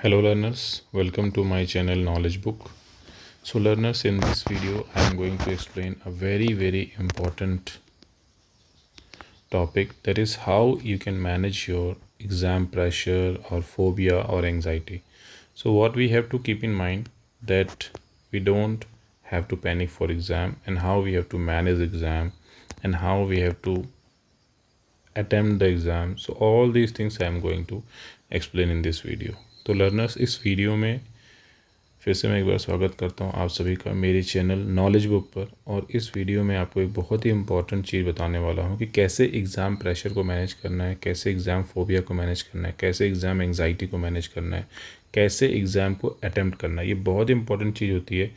Hello learners, welcome to my channel Knowledge Book. So learners, in this video I am going to explain a very important topic, that is how you can manage your exam pressure or phobia or anxiety. So what we have to keep in mind, that we don't have to panic for exam, and how we have to manage exam, and how we have to attempt the exam. So all these things I am going to explain in this video. तो learners, इस video में फिर से मैं एक बार स्वागत करता हूँ आप सभी का मेरे चैनल नॉलेज बुक पर। और इस वीडियो में आपको एक बहुत ही इंपॉर्टेंट चीज़ बताने वाला हूँ कि कैसे एग्ज़ाम प्रेशर को मैनेज करना है, कैसे एग्ज़ाम फोबिया को मैनेज करना है, कैसे एग्ज़ाम एंग्जाइटी को मैनेज करना है, कैसे एग्ज़ाम को अटैम्प्ट करना है। ये बहुत इंपॉर्टेंट चीज़ होती है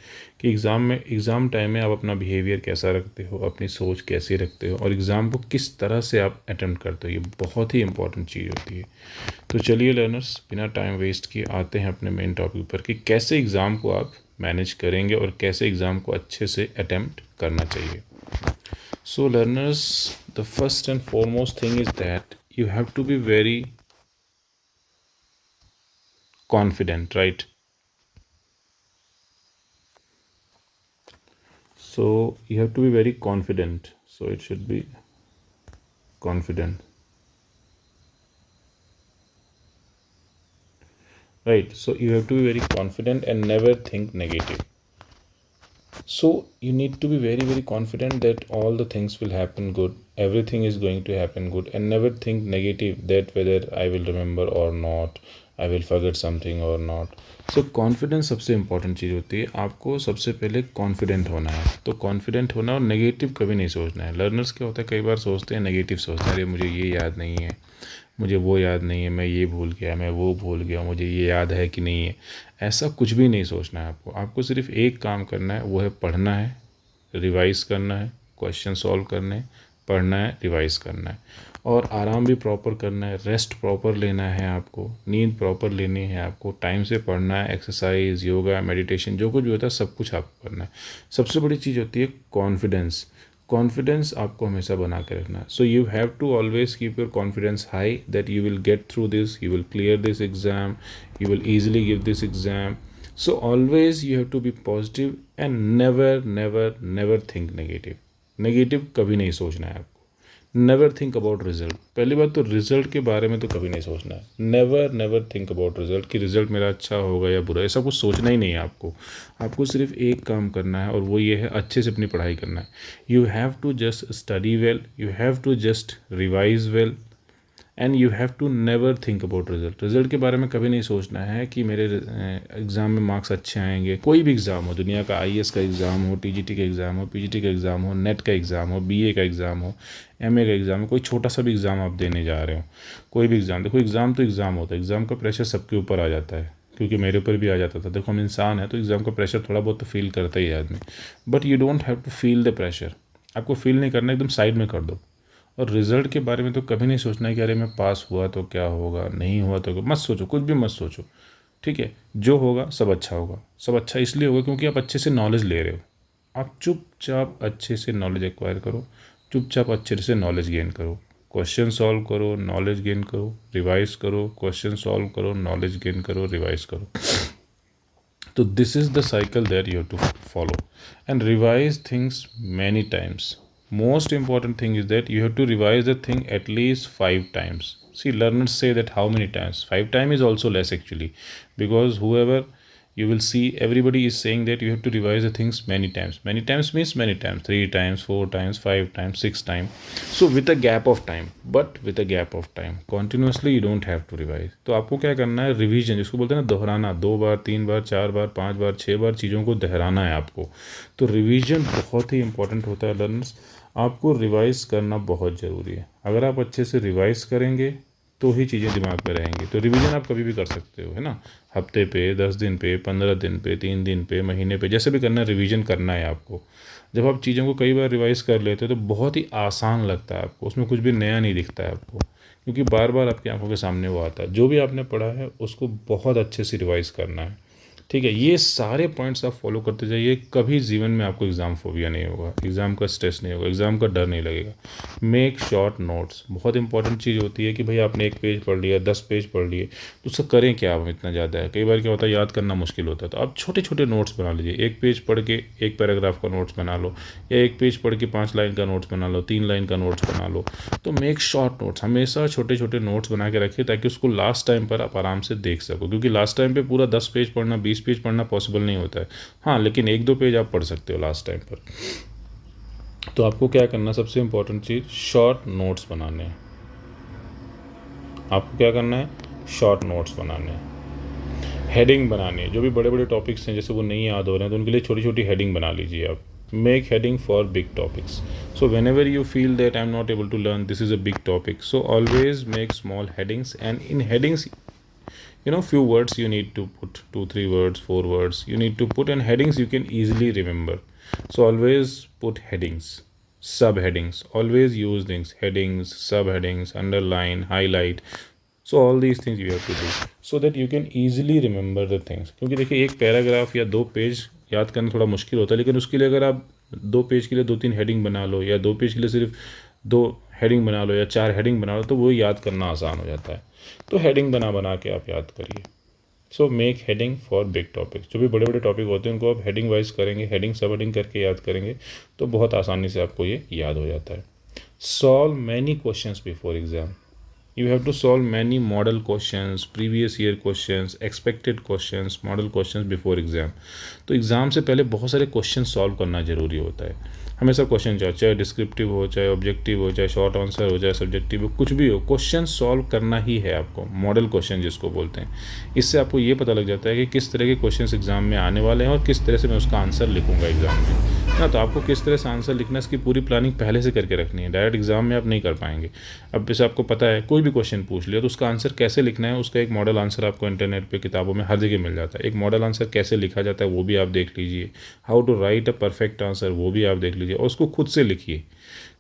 कि एग्ज़ाम टाइम में आप अपना बिहेवियर कैसा रखते हो, अपनी सोच कैसे रखते हो, और एग्ज़ाम को किस तरह से आप अटैम्प्ट करते हो। ये बहुत ही इंपॉर्टेंट चीज़ होती है। तो चलिए लर्नर्स, बिना टाइम वेस्ट किए आते हैं अपने मेन टॉपिक पर कि कैसे एग्ज़ाम को आप मैनेज करेंगे और कैसे एग्ज़ाम को अच्छे से अटैम्प्ट करना चाहिए। So learners, the first and foremost thing is that you have to be very confident, right? So you have to be very confident, so it should be confident, right? So you have to be very confident and never think negative. So you need to be very confident that all the things will happen good, everything is going to happen good, and never think negative that whether I will remember or not, I will forget something or not. So confidence सबसे important चीज़ होती है। आपको सबसे पहले confident होना है। तो confident होना और नेगेटिव कभी नहीं सोचना है। लर्नर्स क्या होता है, कई बार सोचते हैं नेगेटिव, सोचते हैं अरे मुझे ये याद नहीं है, मुझे वो याद नहीं है, मैं ये भूल गया, मैं वो भूल गया, मुझे ये याद है कि नहीं है। ऐसा कुछ भी नहीं सोचना है आपको। आपको सिर्फ एक काम करना है, वो है पढ़ना है, रिवाइज करना है, क्वेश्चन सॉल्व करने, पढ़ना है, रिवाइज करना है, और आराम भी प्रॉपर करना है, रेस्ट प्रॉपर लेना है आपको, नींद प्रॉपर लेनी है आपको, टाइम से पढ़ना है, एक्सरसाइज, योगा, मेडिटेशन, जो कुछ भी होता है सब कुछ आपको करना है। सबसे बड़ी चीज़ होती है कॉन्फिडेंस। कॉन्फिडेंस आपको हमेशा बना के रखना है। So you have to always keep your confidence high that you will get through this, you will clear this exam, you will easily give this exam. So always you have to be positive and never think negative. Negative कभी नहीं सोचना है आपको। Never think about result. पहली बात तो result के बारे में तो कभी नहीं सोचना है। नेवर थिंक अबाउट रिजल्ट कि रिजल्ट मेरा अच्छा होगा या बुरा, ऐसा कुछ सोचना ही नहीं है आपको। आपको सिर्फ एक काम करना है, और वो ये है अच्छे से अपनी पढ़ाई करना है। You have to just study well, you have to just revise well, and you have to never think about result. Result के बारे में कभी नहीं सोचना है कि मेरे एग्ज़ाम में मार्क्स अच्छे आएंगे। कोई भी एग्ज़ाम हो, दुनिया का आईएएस का एग्ज़ाम हो, टीजीटी का एग्ज़ाम हो, पीजीटी का एग्ज़ाम हो, नेट का एग्ज़ाम हो, बीए का एग्ज़ाम हो, एमए का एग्ज़ाम हो, कोई छोटा सा भी एग्ज़ाम आप देने जा रहे हो, कोई भी एग्ज़ाम, देखो एग्ज़ाम तो एग्ज़ाम होता है। एग्ज़ाम का प्रेशर सबके ऊपर आ जाता है, क्योंकि मेरे ऊपर भी आ जाता था। देखो हम इंसान हैं तो एग्ज़ाम का प्रेशर थोड़ा बहुत तो फील करता ही है आदमी, but you don't have to feel the pressure. आपको फील नहीं करना, एकदम साइड में कर दो। और रिज़ल्ट के बारे में तो कभी नहीं सोचना है कि अरे मैं पास हुआ तो क्या होगा, नहीं हुआ तो मत सोचो, कुछ भी मत सोचो, ठीक है। जो होगा सब अच्छा होगा। सब अच्छा इसलिए होगा क्योंकि आप अच्छे से नॉलेज ले रहे हो। आप चुपचाप अच्छे से नॉलेज एक्वायर करो, चुपचाप अच्छे से नॉलेज गेन करो, क्वेश्चन सॉल्व करो, नॉलेज गेन करो, रिवाइज करो, क्वेश्चन सॉल्व करो, नॉलेज गेन करो, रिवाइज करो। तो this is the cycle that you have to follow and revise things many times. Most important thing is that you have to revise the thing at least 5 times. See, learners say that how many times? 5 times is also less actually, because whoever you will see, everybody is saying that you have to revise the things many times. Many times means many times, 3 times, 4 times, 5 times, 6 times. So with a gap of time, but with a gap of time, continuously you don't have to revise. तो आपको क्या करना है, revision जिसको बोलते हैं ना, दोहराना, 2 बार, 3 बार, 4 बार, 5 बार, 6 बार चीज़ों को दोहराना है आपको। तो रिवीजन बहुत ही इंपॉर्टेंट होता है लर्नर्स। आपको रिवाइज करना बहुत ज़रूरी है। अगर आप अच्छे से रिवाइज करेंगे तो ही चीज़ें दिमाग में रहेंगी। तो रिवीजन आप कभी भी कर सकते हो, है ना, हफ्ते पे, 10 दिन पे, 15 दिन पे, 3 दिन पे, महीने पे, जैसे भी करना है, रिवीजन करना है आपको। जब आप चीज़ों को कई बार रिवाइज कर लेते हो तो बहुत ही आसान लगता है आपको, उसमें कुछ भी नया नहीं दिखता है आपको, क्योंकि बार बार आपकी आंखों के सामने वो आता है। जो भी आपने पढ़ा है उसको बहुत अच्छे से रिवाइज करना है। ठीक है, ये सारे पॉइंट्स आप फॉलो करते जाइए, कभी जीवन में आपको एग्ज़ाम फोबिया नहीं होगा, एग्ज़ाम का स्ट्रेस नहीं होगा, एग्ज़ाम का डर नहीं लगेगा। मेक शॉर्ट नोट्स, बहुत इंपॉर्टेंट चीज़ होती है कि भाई आपने 1 पेज पढ़ लिया, 10 पेज पढ़ लिए, तो उसका करें क्या आप, इतना ज़्यादा है, कई बार क्या होता है याद करना मुश्किल होता है, तो आप छोटे छोटे नोट्स बना लीजिए। 1 पेज पढ़ के 1 पैराग्राफ का नोट्स बना लो, या 1 पेज पढ़ के 5 लाइन का नोट्स बना लो, 3 लाइन का नोट्स बना लो। तो मेक शॉर्ट नोट्स, हमेशा छोटे छोटे नोट्स बना के रखिए ताकि उसको लास्ट टाइम पर आप आराम से देख सको, क्योंकि लास्ट टाइम पे पूरा 10 पेज पढ़ना, 20 पेज पढ़ना पॉसिबल नहीं होता है। हाँ, लेकिन 1-2 पेज आप पढ़ सकते हो लास्ट टाइम पर। तो आपको क्या करना, सबसे इंपॉर्टेंट चीज़ शॉर्ट नोट्स बनाने हैं। आपको क्या करना है, शॉर्ट नोट्स बनाने हैं, हेडिंग बनानी है। जो भी बड़े बड़े टॉपिक्स हैं जैसे वो नहीं याद हो रहे हैं तो उनके लिए छोटी छोटी हेडिंग बना लीजिए आप। Make heading for big topics, so whenever you feel that I'm not able to learn, this is a big topic, so always make small headings, and in headings, few words you need to put, 2 3 words, 4 words you need to put, and headings you can easily remember. So always put headings, subheadings, always use things, headings, subheadings, underline, highlight. So all these things you have to do so that you can easily remember the things. क्योंकि देखिए 1 paragraph या 2 page याद करना थोड़ा मुश्किल होता है, लेकिन उसके लिए अगर आप 2 पेज के लिए 2-3 हेडिंग बना लो, या 2 पेज के लिए सिर्फ 2 हेडिंग बना लो, या 4 हेडिंग बना लो, तो वो याद करना आसान हो जाता है। तो हेडिंग बना बना के आप याद करिए। So make heading for big topics, जो भी बड़े बड़े टॉपिक होते हैं उनको आप हेडिंग वाइज करेंगे, हेडिंग सब हेडिंग करके याद करेंगे तो बहुत आसानी से आपको ये याद हो जाता है। Solve many questions before exam, you have to solve many model questions, previous year questions, expected questions, model questions before exam. तो एग्ज़ाम से पहले बहुत सारे क्वेश्चन सॉल्व करना ज़रूरी होता है। हमेशा क्वेश्चन चाहे डिस्क्रिप्टिव हो, चाहे ऑब्जेक्टिव हो, चाहे शॉर्ट आंसर हो, चाहे सब्जेक्टिव हो, कुछ भी हो, क्वेश्चन सॉल्व करना ही है आपको, मॉडल क्वेश्चन जिसको बोलते हैं। इससे आपको ये पता लग जाता है कि किस तरह के क्वेश्चन एग्जाम में आने वाले हैं और किस तरह से मैं उसका आंसर लिखूंगा एग्जाम में ना। तो आपको किस तरह से आंसर लिखना है इसकी पूरी प्लानिंग पहले से करके रखनी है, डायरेक्ट एग्जाम में आप नहीं कर पाएंगे। अब जैसे आपको पता है कोई भी क्वेश्चन पूछ लिया तो उसका आंसर कैसे लिखना है, उसका एक मॉडल आंसर आपको इंटरनेट पे, किताबों में, हर जगह मिल जाता है। एक मॉडल आंसर कैसे लिखा जाता है वो भी आप देख लीजिए, how to write a perfect answer वो भी आप देख लीजिए, और उसको खुद से लिखिए।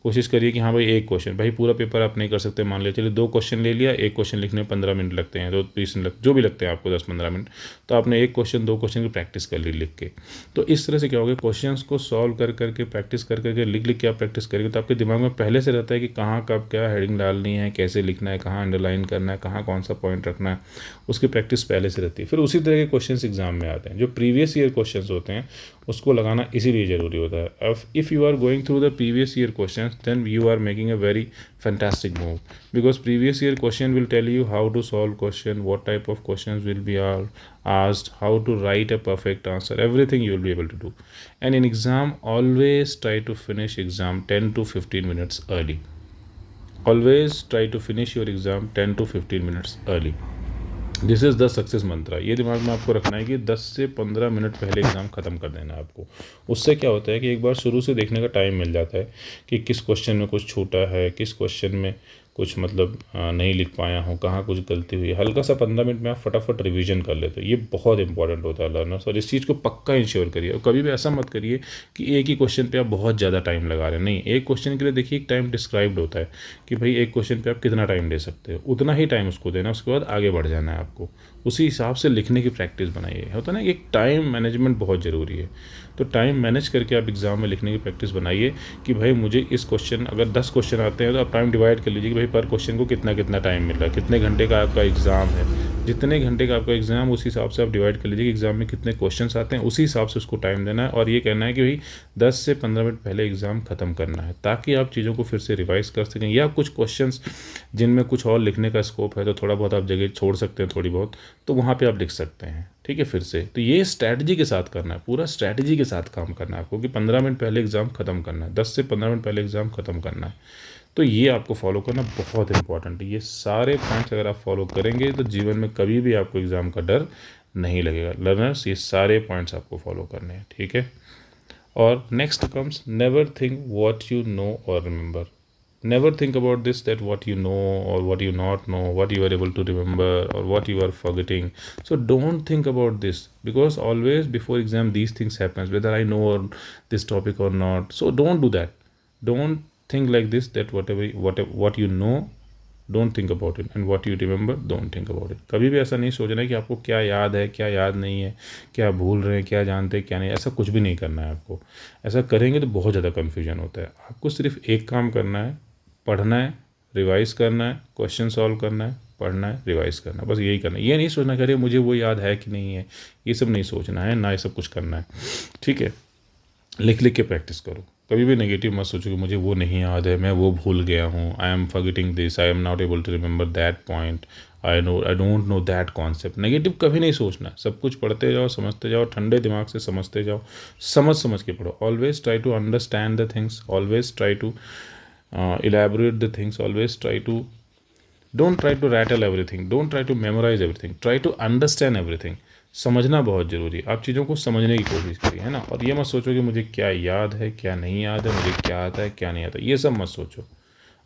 कोशिश करिए कि हाँ भाई एक क्वेश्चन, भाई पूरा पेपर आप नहीं कर सकते, मान लिया चलिए 2 क्वेश्चन ले लिया, एक क्वेश्चन लिखने में 15 मिनट लगते हैं, तो 20 मिनट जो भी लगते हैं आपको, 10-15 मिनट, तो आपने 1 क्वेश्चन 2 क्वेश्चन की प्रैक्टिस कर ली लिख के। तो इस तरह से क्या होगा, क्वेश्चंस को सॉल्व कर करके प्रैक्टिस कर करके लिख के आप प्रैक्टिस करेंगे तो आपके दिमाग में पहले से रहता है कि कहाँ कब क्या हेडिंग डालनी है, कैसे लिखना है, कहाँ अंडरलाइन करना है, कहाँ कौन सा पॉइंट रखना है, उसकी प्रैक्टिस पहले से रहती है। फिर उसी तरह के क्वेश्चन एग्जाम में आते हैं। जो प्रीवियस ईयर क्वेश्चन होते हैं उसको लगाना इसीलिए ज़रूरी होता है। If you are going through the previous year question then you are making a very fantastic move, because previous year question will tell you how to solve question, what type of questions will be asked, how to write a perfect answer, everything you will be able to do. And in exam, always try to finish exam 10 to 15 minutes early. Always try to finish your exam 10 to 15 minutes early. This is the success mantra. ये दिमाग में आपको रखना है कि 10 से 15 minute पहले exam ख़त्म कर देना है आपको। उससे क्या होता है कि एक बार शुरू से देखने का टाइम मिल जाता है कि किस क्वेश्चन में कुछ छूटा है, किस क्वेश्चन में कुछ मतलब नहीं लिख पाया हूँ, कहाँ कुछ गलती हुई है। हल्का सा 15 मिनट में आप फटाफट रिवीजन कर लेते हो। ये बहुत इंपॉर्टेंट होता है लर्नर्स, और इस चीज़ को पक्का इंश्योर करिए। और कभी भी ऐसा मत करिए कि एक ही क्वेश्चन पे आप बहुत ज़्यादा टाइम लगा रहे हैं। नहीं, एक क्वेश्चन के लिए देखिए एक टाइम डिस्क्राइब्ड होता है कि भाई एक क्वेश्चन पे आप कितना टाइम दे सकते हो, उतना ही टाइम उसको देना, उसके बाद आगे बढ़ जाना है आपको। उसी हिसाब से लिखने की प्रैक्टिस बनाइए। होता है ना कि एक टाइम मैनेजमेंट बहुत ज़रूरी है, तो टाइम मैनेज करके आप एग्ज़ाम में लिखने की प्रैक्टिस बनाइए कि भाई मुझे इस क्वेश्चन, अगर 10 क्वेश्चन आते हैं तो आप टाइम डिवाइड कर लीजिए कि भाई पर क्वेश्चन को कितना कितना टाइम मिल रहा है, कितने घंटे का आपका एग्ज़ाम है। जितने घंटे का आपका एग्ज़ाम, उस हिसाब से आप डिवाइड कर लीजिए कि एग्ज़ाम में कितने क्वेश्चन आते हैं, उसी हिसाब से उसको टाइम देना है। और ये कहना है कि भाई 10 से 15 मिनट पहले एग्ज़ाम ख़त्म करना है, ताकि आप चीज़ों को फिर से रिवाइज़ कर सकें। या कुछ क्वेश्चन जिनमें कुछ और लिखने का स्कोप है तो थोड़ा बहुत आप जगह छोड़ सकते हैं, थोड़ी बहुत, तो वहाँ पे आप लिख सकते हैं। ठीक है, फिर से तो ये स्ट्रैटेजी के साथ करना है, पूरा स्ट्रैटेजी के साथ काम करना है आपको कि 15 मिनट पहले एग्ज़ाम ख़त्म करना है, 10 से 15 मिनट पहले एग्ज़ाम ख़त्म करना है। तो ये आपको फॉलो करना बहुत इंपॉर्टेंट है। ये सारे पॉइंट्स अगर आप फॉलो करेंगे तो जीवन में कभी भी आपको एग्ज़ाम का डर नहीं लगेगा। लर्नर्स, ये सारे पॉइंट्स आपको फॉलो करने हैं, ठीक है। और next comes, never think what you know और remember. Never think about this, that what you know or what you not know, what you are able to remember or what you are forgetting. So don't think about this, because always before exam these things happens, whether I know or this topic or not. So don't do that. Don't think like this, that what you know don't think about it, and what you remember don't think about it. कभी भी ऐसा नहीं सोचना है कि आपको क्या याद है, क्या याद नहीं है, क्या भूल रहे हैं, क्या जानते हैं, क्या नहीं, ऐसा कुछ भी नहीं करना है आपको। ऐसा करेंगे तो बहुत ज़्यादा कन्फ्यूजन होता है। आपको सिर्फ एक काम करना है, पढ़ना है, रिवाइज करना है, क्वेश्चन सॉल्व करना है, पढ़ना है, रिवाइज करना है, बस यही करना है। ये नहीं सोचना करिए मुझे वो याद है कि नहीं है, ये सब नहीं सोचना है, ना ये सब कुछ करना है, ठीक है। लिख लिख के प्रैक्टिस करो। कभी भी नेगेटिव मत सोचो कि मुझे वो नहीं याद है, मैं वो भूल गया हूँ, I am forgetting this, I am not able to remember that point, I don't know that concept. Negative कभी नहीं सोचना है। सब कुछ पढ़ते जाओ, समझते जाओ, ठंडे दिमाग से समझते जाओ, समझ समझ के पढ़ो। Always try to understand the things, always try to elaborate the things, always try to, don't try to rattle everything, don't try to memorize everything, try to understand everything। समझना बहुत ज़रूरी है। आप चीज़ों को समझने की कोशिश करिए, है ना। और ये मत सोचो कि मुझे क्या याद है, क्या नहीं याद है, मुझे क्या आता है, क्या नहीं आता, ये सब मत सोचो।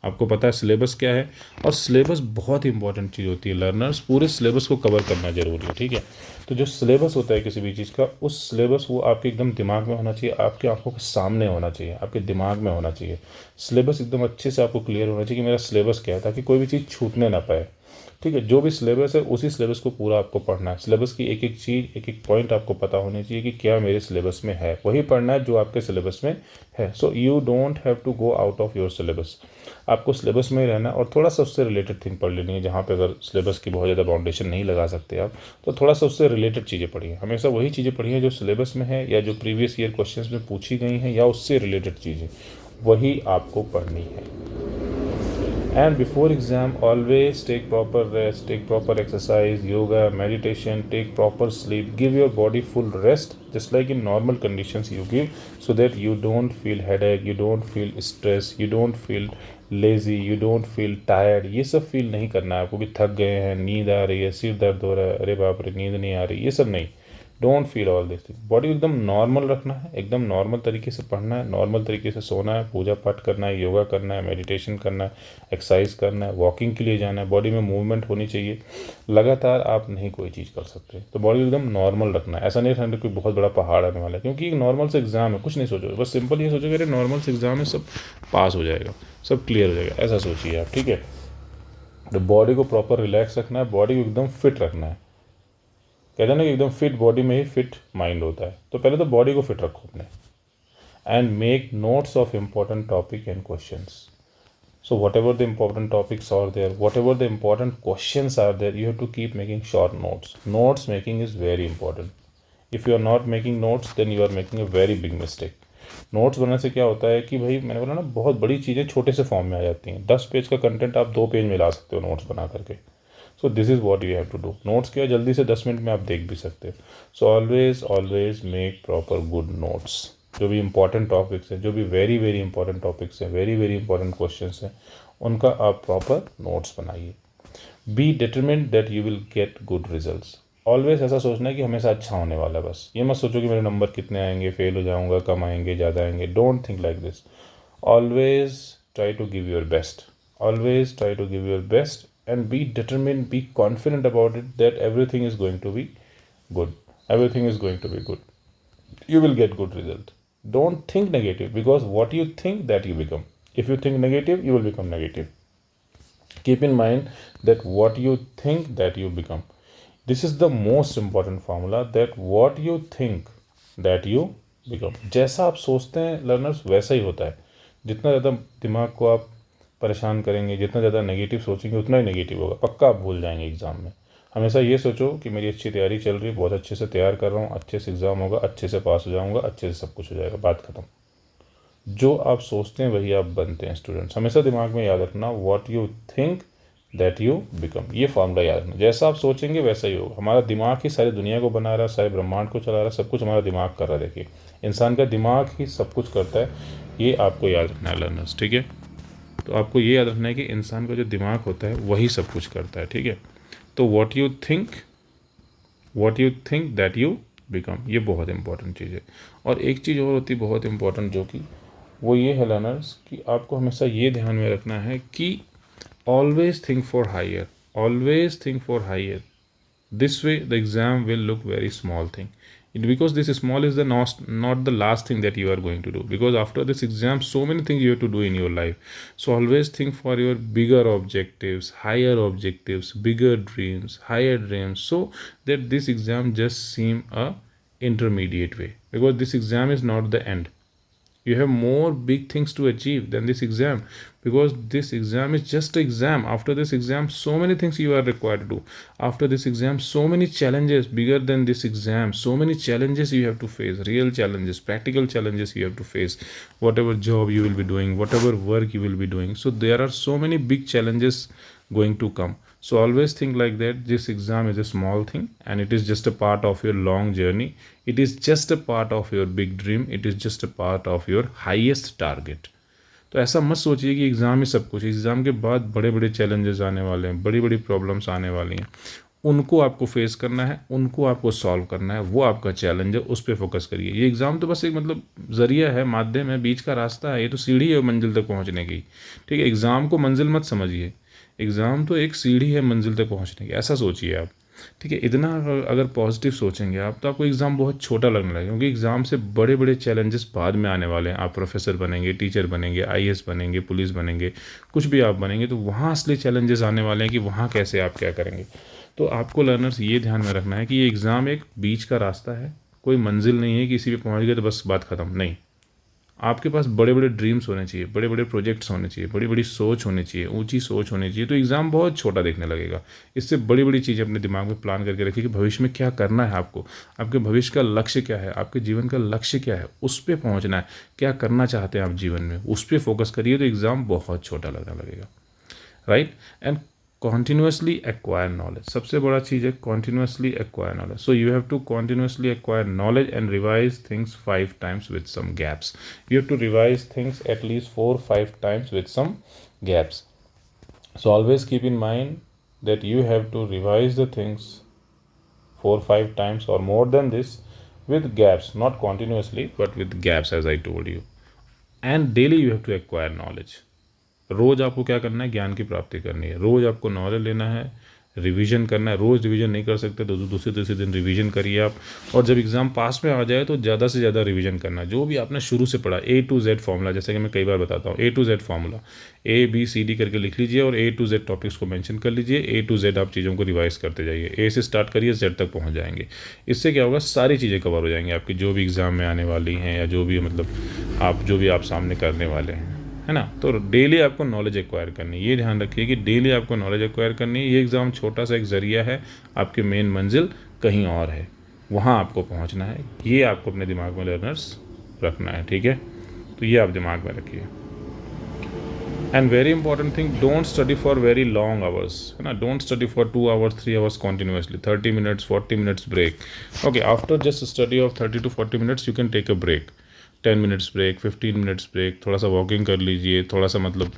आपको पता है सिलेबस क्या है, और सिलेबस बहुत ही इंपॉर्टेंट चीज़ होती है। लर्नर्स पूरे सिलेबस को कवर करना जरूरी है, ठीक है। तो जो सिलेबस होता है किसी भी चीज़ का, उस सिलेबस वो आपके एकदम दिमाग में होना चाहिए, आपकी आंखों के सामने होना चाहिए, आपके दिमाग में होना चाहिए। सिलेबस एकदम अच्छे से आपको क्लियर होना चाहिए कि मेरा सिलेबस क्या है, ताकि कोई भी चीज़ छूटने ना पाए, ठीक है। जो भी सिलेबस है उसी सिलेबस को पूरा आपको पढ़ना है। सिलेबस की एक एक चीज़, एक एक पॉइंट आपको पता होनी चाहिए कि क्या मेरे सिलेबस में है, वही पढ़ना है जो आपके सिलेबस में है। So you don't have to go out of your syllabus. आपको सिलेबस में ही रहना है, और थोड़ा सा उससे रिलेटेड थिंग पढ़ लेनी है। जहाँ पे अगर सिलेबस की बहुत ज़्यादा बाउंडेशन नहीं लगा सकते आप, तो थोड़ा सा उससे रिलेटेड चीज़ें पढ़िए। हमेशा वही चीज़ें पढ़िए जो सिलेबस में है, या जो प्रीवियस ईयर क्वेश्चंस में पूछी गई हैं, या उससे रिलेटेड चीज़ें, वही आपको पढ़नी है। And before exam, always take proper rest, take proper exercise, yoga, meditation, take proper sleep. Give your body full rest, just like in normal conditions you give, so that you don't feel headache, you don't feel stress, you don't feel lazy, you don't feel tired। ये सब feel नहीं करना है आपको कि थक गए हैं, नींद आ रही है, सिर दर्द हो रहा है, अरे बाप रे नींद नहीं आ रही, ये सब नहीं। Don't feel all this thing. Body एकदम नॉर्मल रखना है, एकदम नॉर्मल तरीके से पढ़ना है, नॉर्मल तरीके से सोना है, पूजा पाठ करना है, योगा करना है, मेडिटेशन करना है, एक्सरसाइज करना है, वॉकिंग के लिए जाना है। बॉडी में मूवमेंट होनी चाहिए। लगातार आप नहीं कोई चीज़ कर सकते, तो बॉडी एकदम नॉर्मल रखना है। ऐसा नहीं रखना कोई बहुत बड़ा पहाड़ आने वाला है, क्योंकि एक नॉर्मल से एग्जाम है, कुछ नहीं सोचो, बस सिंपल ये सोचो कि अरे नॉर्मल से एग्जाम है, सब पास हो जाएगा, सब क्लियर हो जाएगा, ऐसा सोचिए आप, ठीक है। तो बॉडी को प्रॉपर रिलैक्स रखना है, बॉडी को एकदम फिट रखना है। कहते हैं ना कि एकदम फिट बॉडी में ही फिट माइंड होता है। तो पहले तो बॉडी को फिट रखो अपने, and make notes of important topic and questions. So whatever the important topics are there, whatever the important questions are there, you have to keep making short notes. Notes making is very important. If you are not making notes, then you are making a very big mistake. Notes बनाने से क्या होता है कि भाई मैंने बोला ना, बहुत बड़ी चीज़ें छोटे से फॉर्म में आ जाती हैं। 10 पेज का कंटेंट आप 2 पेज में ला सकते हो नोट्स बना करके। So this is what you have to do. Notes क्या जल्दी से 10 मिनट में आप देख भी सकते हो। So always always make proper good notes. जो भी इंपॉर्टेंट टॉपिक्स हैं, जो भी वेरी वेरी इंपॉर्टेंट टॉपिक्स हैं, वेरी वेरी इंपॉर्टेंट क्वेश्चंस हैं, उनका आप प्रॉपर नोट्स बनाइए। Be determined that you will get good results. Always ऐसा सोचना है कि हमेशा अच्छा होने वाला है। बस ये मत सोचो कि मेरे नंबर कितने आएंगे, फेल हो जाऊंगा, कम आएंगे, ज़्यादा आएंगे। Don't think like this. Always try to give your best, always try to give your best, and be determined, be confident about it that everything is going to be good, everything is going to be good, you will get good result. Don't think negative, because what you think that you become. If you think negative, you will become negative. Keep in mind that what you think that you become. This is the most important formula, that what you think that you become. जैसा आप सोचते हैं learners, वैसा ही होता है। जितना ज़्यादा दिमाग को आप परेशान करेंगे, जितना ज़्यादा नेगेटिव सोचेंगे, उतना ही नेगेटिव होगा। पक्का आप भूल जाएंगे एग्ज़ाम में। हमेशा ये सोचो कि मेरी अच्छी तैयारी चल रही है, बहुत अच्छे से तैयार कर रहा हूँ, अच्छे से एग्ज़ाम होगा, अच्छे से पास हो जाऊँगा, अच्छे से सब कुछ हो जाएगा, बात खत्म। जो आप सोचते हैं वही आप बनते हैं स्टूडेंट्स। हमेशा दिमाग में याद रखना, what you think that you become. ये फॉर्मूला याद रखना, जैसा आप सोचेंगे वैसा ही होगा। हमारा दिमाग ही सारी दुनिया को बना रहा है, सारे ब्रह्मांड को चला रहा है, सब कुछ हमारा दिमाग कर रहा है। देखिए, इंसान का दिमाग ही सब कुछ करता है। ये आपको याद रखना है लर्नर्स, ठीक है। तो आपको ये याद रखना है कि इंसान का जो दिमाग होता है वही सब कुछ करता है, ठीक है। तो what you think that you become, ये बहुत इंपॉर्टेंट चीज़ है। और एक चीज़ और होती है बहुत इंपॉर्टेंट, जो कि वो ये है लर्नर्स, कि आपको हमेशा ये ध्यान में रखना है कि always think for higher, always think for higher. This way the exam will look very small thing. because this small is the not the last thing that you are going to do, because after this exam so many things you have to do in your life. So always think for your bigger objectives, bigger dreams, higher dreams, so that this exam just seem a intermediate way, because this exam is not the end. You have more big things to achieve than this exam, because this exam is just an exam. After this exam so many things you are required to do. After this exam so many challenges bigger than this exam, so many challenges you have to face, real challenges, practical challenges you have to face, whatever job you will be doing, whatever work you will be doing. So there are so many big challenges going to come. So always think like that. This exam is a small thing and it is just a part of your long journey. It is just a part of your big dream. It is just a part of your highest target. तो ऐसा मत सोचिए कि exam ही सब कुछ। Exam के बाद बड़े बड़े चैलेंजेस आने वाले हैं, बड़ी बड़ी प्रॉब्लम्स आने वाली हैं, उनको आपको फेस करना है, उनको आपको सॉल्व करना है, वो आपका चैलेंज है, उस पर फोकस करिए। ये एग्ज़ाम तो बस एक मतलब ज़रिया है, माध्यम है, बीच का रास्ता है, ये तो सीढ़ी है मंजिल तक पहुंचने की। ठीक है, एग्ज़ाम को मंजिल मत समझिए, एग्ज़ाम तो एक सीढ़ी है मंजिल तक पहुंचने की, ऐसा सोचिए आप। ठीक है, इतना अगर पॉजिटिव सोचेंगे आप तो आपको एग्ज़ाम बहुत छोटा लगने लगेगा, क्योंकि एग्ज़ाम से बड़े बड़े चैलेंजेस बाद में आने वाले हैं। आप प्रोफेसर बनेंगे, टीचर बनेंगे, आईएएस बनेंगे, पुलिस बनेंगे, कुछ भी आप बनेंगे, तो वहाँ असली चैलेंजेस आने वाले हैं कि वहाँ कैसे आप क्या करेंगे। तो आपको लर्नर्स ये ध्यान में रखना है कि ये एग्ज़ाम एक बीच का रास्ता है, कोई मंजिल नहीं है कि इसी पे पहुँच गए तो बस बात ख़त्म। नहीं, आपके पास बड़े बड़े ड्रीम्स होने चाहिए, बड़े बड़े प्रोजेक्ट्स होने चाहिए, बड़ी बड़ी सोच होनी चाहिए, ऊंची सोच होनी चाहिए। तो एग्ज़ाम बहुत छोटा देखने लगेगा। इससे बड़ी बड़ी चीज़ें अपने दिमाग में प्लान करके रखिए कि भविष्य में क्या करना है आपको, आपके भविष्य का लक्ष्य क्या है, आपके जीवन का लक्ष्य क्या है, उस पर पहुँचना है, क्या करना चाहते हैं आप जीवन में, उस पर फोकस करिए। तो एग्ज़ाम बहुत छोटा लगने लगेगा, right. And continuously acquire knowledge, सबसे बड़ा चीज़ है continuously acquire knowledge. So you have to continuously acquire knowledge and revise things 5 times with some gaps. You have to revise things at least 4-5 times with some gaps. So always keep in mind that you have to revise the things 4-5 times or more than this with gaps, not continuously but with gaps as I told you. And daily you have to acquire knowledge. रोज़ आपको क्या करना है, ज्ञान की प्राप्ति करनी है। रोज़ आपको नॉलेज लेना है, रिवीजन करना है। रोज़ रिवीजन नहीं कर सकते तो दूसरे तीसरे दिन रिवीजन करिए आप। और जब एग्ज़ाम पास में आ जाए तो ज़्यादा से ज़्यादा रिवीजन करना है, जो भी आपने शुरू से पढ़ा, A to Z फार्मूला, जैसे कि मैं कई बार बताता हूँ, A to Z formula, ABCD करके लिख लीजिए और A to Z टॉपिक्स को मेंशन कर लीजिए। A to Z आप चीज़ों को रिवाइज करते जाइए, A से स्टार्ट करिए, Z तक पहुँच जाएंगे। इससे क्या होगा, सारी चीज़ें कवर हो जाएंगी आपकी, जो भी एग्ज़ाम में आने वाली हैं या जो भी मतलब जो भी आप सामने करने वाले हैं, है ना। तो डेली आपको नॉलेज एक्वायर करनी है, ये ध्यान रखिए कि डेली आपको नॉलेज एक्वायर करनी है। ये एग्ज़ाम छोटा सा एक ज़रिया है, आपके मेन मंजिल कहीं और है, वहाँ आपको पहुँचना है। ये आपको अपने दिमाग में लर्नर्स रखना है, ठीक है। तो ये आप दिमाग में रखिए। And very important thing, don't study for very long hours, है ना। Don't study for 2 hours 3 hours continuously, 30 minutes 40 minutes break. Okay, after just study of 30 to 40 minutes you can take a break, 10 minutes break, 15 minutes break, थोड़ा सा walking कर लीजिए, थोड़ा सा मतलब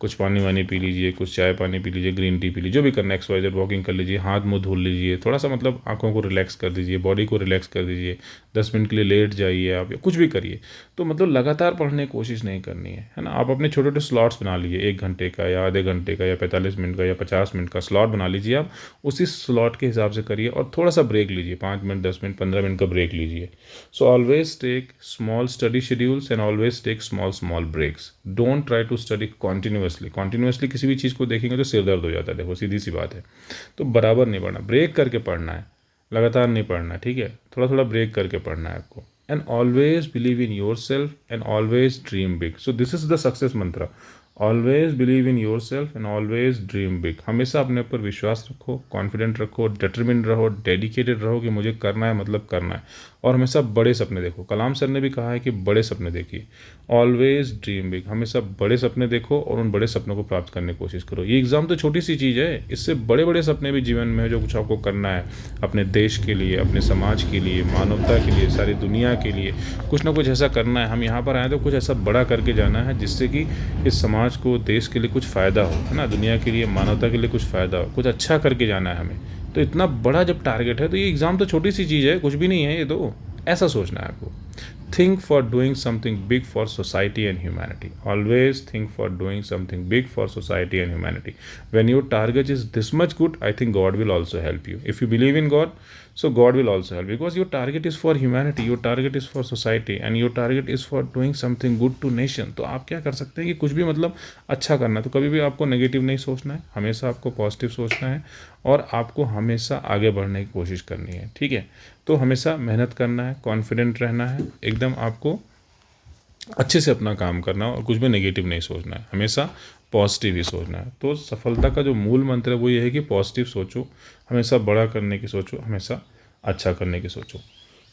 कुछ पानी वानी पी लीजिए, कुछ चाय पानी पी लीजिए, ग्रीन टी पी लीजिए, जो भी करना है, XYZ वॉकिंग कर लीजिए, हाथ मुंह धुल लीजिए, थोड़ा सा मतलब आंखों को रिलैक्स कर दीजिए, बॉडी को रिलैक्स कर दीजिए, 10 मिनट के लिए लेट जाइए आप, या कुछ भी करिए। तो मतलब लगातार पढ़ने की कोशिश नहीं करनी है ना। आप अपने छोटे छोटे स्लॉट्स बना लीजिए, 1 घंटे का या आधे घंटे का या 45 मिनट का या 50 मिनट का स्लॉट बना लीजिए। आप उसी स्लॉट के हिसाब से करिए और थोड़ा सा ब्रेक लीजिए, 5 मिनट 10 मिनट 15 मिनट का ब्रेक लीजिए। So always take small study schedules and always take small breaks. Don't try to study continuously किसी भी चीज़ को देखेंगे तो सिर दर्द हो जाता है, देखो सीधी सी बात है। तो बराबर नहीं पढ़ना, ब्रेक करके पढ़ना है, लगातार नहीं पढ़ना, ठीक है। थोड़ा थोड़ा ब्रेक करके पढ़ना है आपको। And always believe in yourself and always dream big. So this is the success mantra, always believe in yourself and always dream big. हमेशा अपने ऊपर विश्वास रखो, कॉन्फिडेंट रखो, डिटरमिन्ड रहो, डेडिकेटेड रहो कि मुझे करना है मतलब करना है। और हमेशा बड़े सपने देखो। कलाम सर ने भी कहा है कि बड़े सपने देखिए, ऑलवेज ड्रीम बिग। हमेशा बड़े सपने देखो और उन बड़े सपनों को प्राप्त करने की कोशिश करो। ये एग्ज़ाम तो छोटी सी चीज़ है, इससे बड़े बड़े सपने भी जीवन में है जो कुछ आपको करना है, अपने देश के लिए, अपने समाज के लिए, मानवता के लिए, सारी दुनिया के लिए कुछ ना कुछ ऐसा करना है। हम यहाँ पर आए तो कुछ ऐसा बड़ा करके जाना है जिससे कि इस समाज को, देश के लिए कुछ फ़ायदा हो, है ना, दुनिया के लिए, मानवता के लिए कुछ फ़ायदा हो, कुछ अच्छा करके जाना है हमें। तो इतना बड़ा जब टारगेट है तो ये एग्ज़ाम तो छोटी सी चीज़ है, कुछ भी नहीं है ये तो। ऐसा सोचना है आपको। Think for doing something big for society and humanity, always think for doing something big for society and humanity. When your target is this much good, I think God will also help you. If you believe in God, so God will also help, because your target is for humanity, your target is for society, and your target is for doing something good to nation. तो आप क्या कर सकते हैं कि कुछ भी मतलब अच्छा करना है, तो कभी भी आपको नेगेटिव नहीं सोचना है, हमेशा आपको पॉजिटिव सोचना है और आपको हमेशा आगे बढ़ने की कोशिश करनी है. ठीक है, तो हमेशा मेहनत करना है, कॉन्फिडेंट रहना है, एकदम आपको अच्छे से अपना काम करना है और कुछ भी नेगेटिव नहीं सोचना है, हमेशा पॉजिटिव ही सोचना है. तो सफलता का जो मूल मंत्र है वो ये है कि पॉजिटिव सोचो, हमेशा बड़ा करने की सोचो, हमेशा अच्छा करने की सोचो.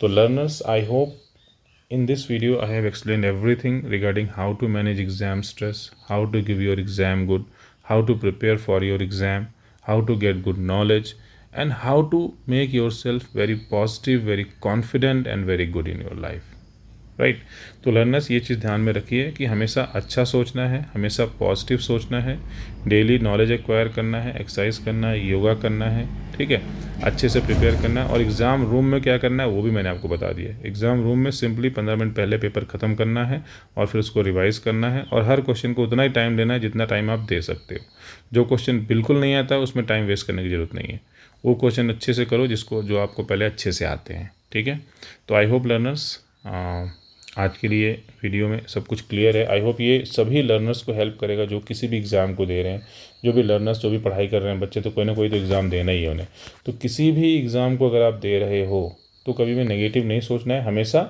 तो learners, I hope in this video I have explained everything regarding how to manage exam stress, how to give your exam good, how to prepare for your exam, how to get good knowledge, and how to make yourself very positive, very confident, and very good in your life. Right. तो learners, ये चीज़ ध्यान में रखिए कि हमेशा अच्छा सोचना है, हमेशा पॉजिटिव सोचना है, डेली नॉलेज एक्वायर करना है, एक्सरसाइज करना है, योगा करना है. ठीक है, अच्छे से प्रिपेयर करना है. और एग्ज़ाम रूम में क्या करना है वो भी मैंने आपको बता दिया. एग्ज़ाम रूम में सिंपली 15 मिनट पहले पेपर ख़त्म करना है और फिर उसको रिवाइज़ करना है, और हर क्वेश्चन को उतना ही टाइम देना है जितना टाइम आप दे सकते हो. जो क्वेश्चन बिल्कुल नहीं आता है उसमें टाइम वेस्ट करने की ज़रूरत नहीं है. वो क्वेश्चन अच्छे से करो जो आपको पहले अच्छे से आते हैं. ठीक है, तो आई होप लर्नर्स, आज के लिए वीडियो में सब कुछ क्लियर है. आई होप ये सभी लर्नर्स को हेल्प करेगा जो किसी भी एग्ज़ाम को दे रहे हैं. जो भी लर्नर्स जो भी पढ़ाई कर रहे हैं बच्चे, तो कोई ना कोई तो एग्ज़ाम देना ही है उन्हें. तो किसी भी एग्ज़ाम को अगर आप दे रहे हो तो कभी भी नेगेटिव नहीं सोचना है, हमेशा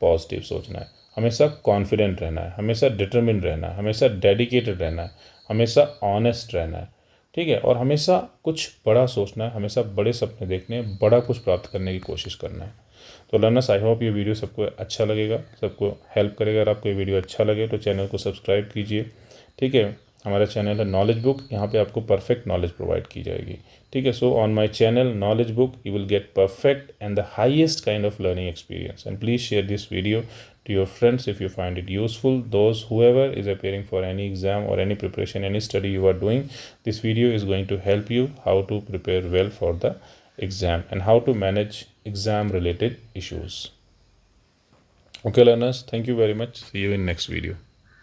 पॉजिटिव सोचना है, हमेशा कॉन्फिडेंट रहना है, हमेशा डिटर्मिन रहना है, हमेशा डेडिकेटेड रहना है, हमेशा ऑनेस्ट रहना है. ठीक है, और हमेशा कुछ बड़ा सोचना है, हमेशा बड़े सपने देखने हैं, बड़ा कुछ प्राप्त करने की कोशिश करना है. तो लर्नर्स, आई होप ये वीडियो सबको अच्छा लगेगा, सबको हेल्प करेगा. अगर आपको ये वीडियो अच्छा लगे तो चैनल को सब्सक्राइब कीजिए. ठीक है, हमारा चैनल है नॉलेज बुक, यहाँ पे आपको परफेक्ट नॉलेज प्रोवाइड की जाएगी. ठीक है, so on my channel knowledge book you will gate perfect and the highest kind of learning experience. And please share this video to your friends if you find it useful. Those whoever is appearing for any exam or any preparation, any study you are doing, this video is going to help you how to prepare well for the exam and how to manage exam related issues. Okay learners, thank you very much. See you in next video.